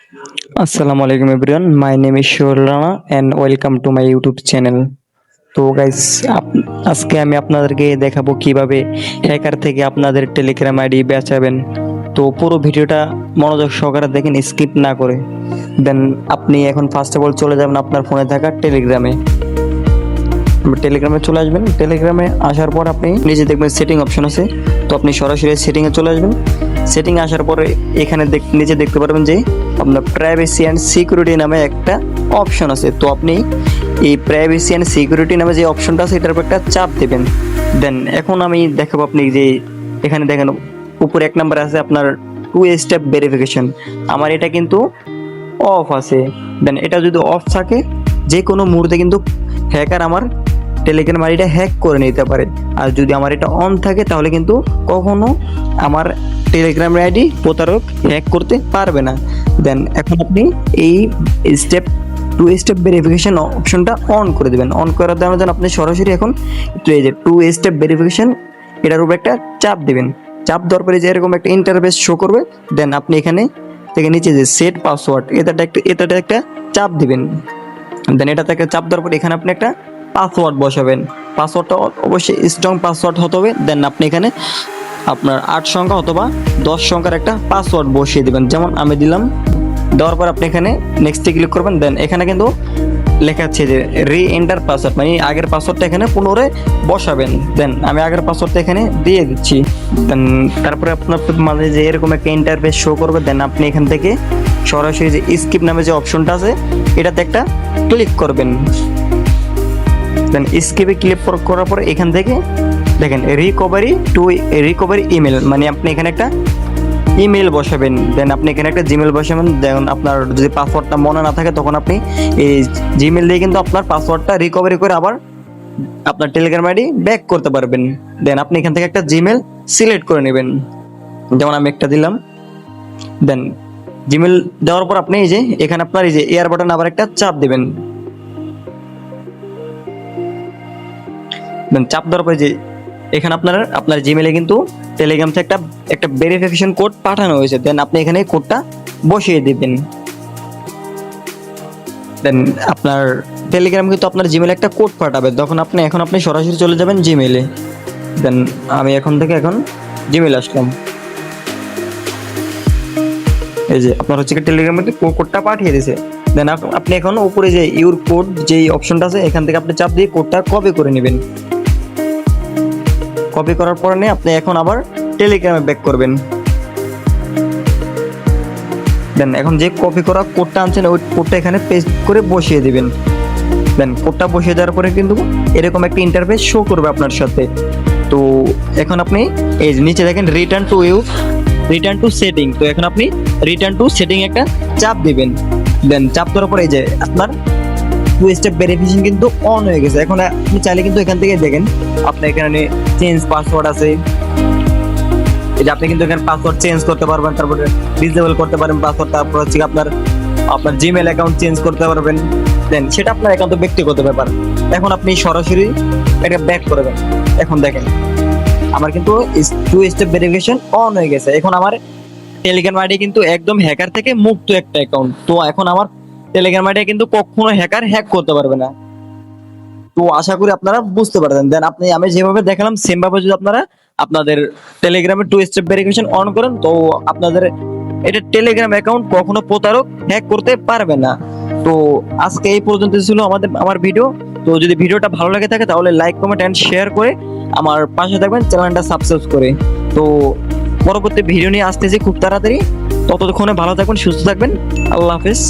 Assalamualaikum everyone. My name is Shoel Rana and welcome to my YouTube channel. তো guys আজকে আমি আপনাদেরকে দেখাবো কিভাবে হ্যাকার থেকে আপনাদের টেলিগ্রাম আইডি বাঁচাবেন। তো পুরো ভিডিওটা মনোযোগ সহকারে দেখেন, স্কিপ না করে। দেন আপনি এখন ফার্স্ট অফ অল চলে যাবেন আপনার ফোনে থাকা টেলিগ্রামে চলে আসবেন। টেলিগ্রামে আসার পর আপনি নিচে দেখবেন সেটিং অপশন আছে, তো আপনি সরাসরি সেটিংয়ে চলে আসবেন। সেটিং আসার পরে এখানে নিচে দেখতে পারবেন যে আপনার প্রাইভেসি অ্যান্ড সিকিউরিটি নামে একটা অপশন আছে। তো আপনি এই প্রাইভেসি অ্যান্ড সিকিউরিটি নামে যে অপশনটা আছে এটার উপর একটা চাপ দেবেন। দেন এখন আমি দেখাবো আপনি যে এখানে দেখেন উপরে এক নাম্বার আছে আপনার 2 স্টেপ ভেরিফিকেশন। আমার এটা কিন্তু অফ আছে। দেন এটা যদি অফ থাকে যে কোনো মুহূর্তে কিন্তু হ্যাকার আমার টেলিগ্রাম আইডিটা হ্যাক করে নিতে পারে। আর যদি আমার এটা অন থাকে তাহলে কিন্তু কখনো আমার টেলিগ্রাম আইডি প্রতারক হ্যাক করতে পারবে না। দেন এখন আপনি এই টু স্টেপ ভেরিফিকেশন অপশনটা অন করে দেবেন। অন করে দেওয়ার জন্য আপনি সরাসরি এখন এই যে 2 স্টেপ ভেরিফিকেশন এটার উপর একটা চাপ দেবেন। চাপ দেওয়ার পরে যে এরকম একটা ইন্টারফেস শো করবে। দেন আপনি এখানে থেকে নিচে যে সেট পাসওয়ার্ড এটাতে একটা চাপ দিবেন। দেন এটাতে একটা চাপ দেওয়ার পরে এখানে আপনি একটা পাসওয়ার্ড বসাবেন। পাসওয়ার্ডটা অবশ্যই স্ট্রং পাসওয়ার্ড হতে হবে। দেন আপনি এখানে আপনার 8 সংখ্যা অথবা 10 সংখ্যার একটা পাসওয়ার্ড বসিয়ে দেবেন, যেমন আমি দিলাম। দেওয়ার পর আপনি এখানে নেক্সটে ক্লিক করবেন। দেন এখানে কিন্তু লেখা আছে যে রি এন্টার পাসওয়ার্ড, মানে আগের পাসওয়ার্ডটা এখানে পুনরায় বসাবেন। দেন আমি আগের পাসওয়ার্ডটা এখানে দিয়ে দিচ্ছি। দেন তারপরে আপনার মাঝে যে এরকম একটা ইন্টারফেস শো করবে। দেন আপনি এখান থেকে সরাসরি যে স্কিপ নামে যে অপশনটা আছে এটাতে একটা ক্লিক করবেন। দেন স্কিপে ক্লিক করার পরে এখান থেকে দেখেন রিকভারি ইমেল, মানে আপনি এখানে একটা ইমেল বসাবেন। দেন আপনি এখানে একটা জিমেল বসাবেন। দেখুন আপনার যদি পাসওয়ার্ডটা মনে না থাকে তখন আপনি এই জিমেল দিয়ে কিন্তু আপনার পাসওয়ার্ডটা রিকভারি করে আবার আপনার টেলিগ্রাম আইডি ব্যাক করতে পারবেন। দেন আপনি এখান থেকে একটা জিমেল সিলেক্ট করে নেবেন, যেমন আমি একটা দিলাম। দেন জিমেল দেওয়ার পর আপনি এই যে এখানে আপনার এই যে এয়ার বাটন আবার একটা চাপ দিবেন। দেন চাপ দেওয়ার পরে যে এখানে আপনার জিমেলে কিন্তু টেলিগ্রাম থেকে একটা ভেরিফিকেশন কোড পাঠানো হয়েছে। দেন আপনি এখানে কোডটা বসিয়ে দিবেন। দেন আপনার টেলিগ্রাম কিন্তু আপনার জিমেলে একটা কোড পাঠাবে, তখন আপনি সরাসরি চলে যাবেন জিমেলে। দেন আমি এখন জিমেল আসলাম। এই যে আপনার হচ্ছে টেলিগ্রামে কোডটা পাঠিয়ে দিয়েছে। দেন আপনি এখন উপরে যে ইউর কোড যে অপশনটা আছে এখান থেকে আপনি চাপ দিয়ে কোডটা কপি করে নেবেন। কপি করার পরে আপনি এখন আবার টেলিগ্রামে ব্যাক করবেন। দেন এখন যে কপি করা কোডটা আনছেন ওই কোডটা এখানে পেস্ট করে বসিয়ে দিবেন। দেন কোডটা বসিয়ে দেওয়ার পরে কিন্তু এরকম একটা ইন্টারফেস শো করবে আপনার সাথে। তো এখন আপনি এই নিচে দেখেন রিটার্ন টু সেটিং। তো এখন আপনি রিটার্ন টু সেটিং একটা চাপ দিবেন। দেন চাপ দেওয়ার পরে এই যে আপনার 2 স্টেপ ভেরিফিকেশন কিন্তু অন হয়ে গেছে। এখন আপনি চাইলে কিন্তু এখান থেকে দেখেন আপনার এখানে চেঞ্জ পাসওয়ার্ড আছে। এই যে আপনি কিন্তু এখানে পাসওয়ার্ড চেঞ্জ করতে পারবেন, তারপরে ডিসেবল করতে পারেন পাসওয়ার্ড, তারপর হচ্ছে আপনার জিমেল অ্যাকাউন্ট চেঞ্জ করতে পারবেন। দেন সেটা আপনার একান্ত ব্যক্তিগত ব্যাপার। এখন আপনি সরাসরি এটা ব্যাক করবেন। এখন দেখেন আমার কিন্তু 2 স্টেপ ভেরিফিকেশন অন হয়ে গেছে। এখন আমার টেলিগ্রাম আইডি কিন্তু একদম হ্যাকার থেকে মুক্ত একটা অ্যাকাউন্ট। তো এখন আমার টেলিগ্রাম আইডি কিন্তু কখনো হ্যাকার হ্যাক করতে পারবে না। তো আশা করি আপনারা বুঝতে পারবেন। দেন আমি যেভাবে দেখালাম সেম ভাবে যদি আপনারা আপনাদের টেলিগ্রামে 2 স্টেপ ভেরিফিকেশন অন করেন তো আপনাদের এটা টেলিগ্রাম অ্যাকাউন্ট কখনো প্রতারক হ্যাক করতে পারবে না। তো আজকে এই পর্যন্ত ছিল আমার ভিডিও। তো যদি ভিডিওটা ভালো লাগে থাকে তাহলে লাইক কমেন্ট এন্ড শেয়ার করে আমার পাশে থাকবেন, চ্যানেলটা সাবস্ক্রাইব করে। তো পরবর্তী ভিডিও নিয়ে আসতেছি খুব তাড়াতাড়ি। ততক্ষণে ভালো থাকবেন, সুস্থ থাকবেন। আল্লাহ হাফেজ।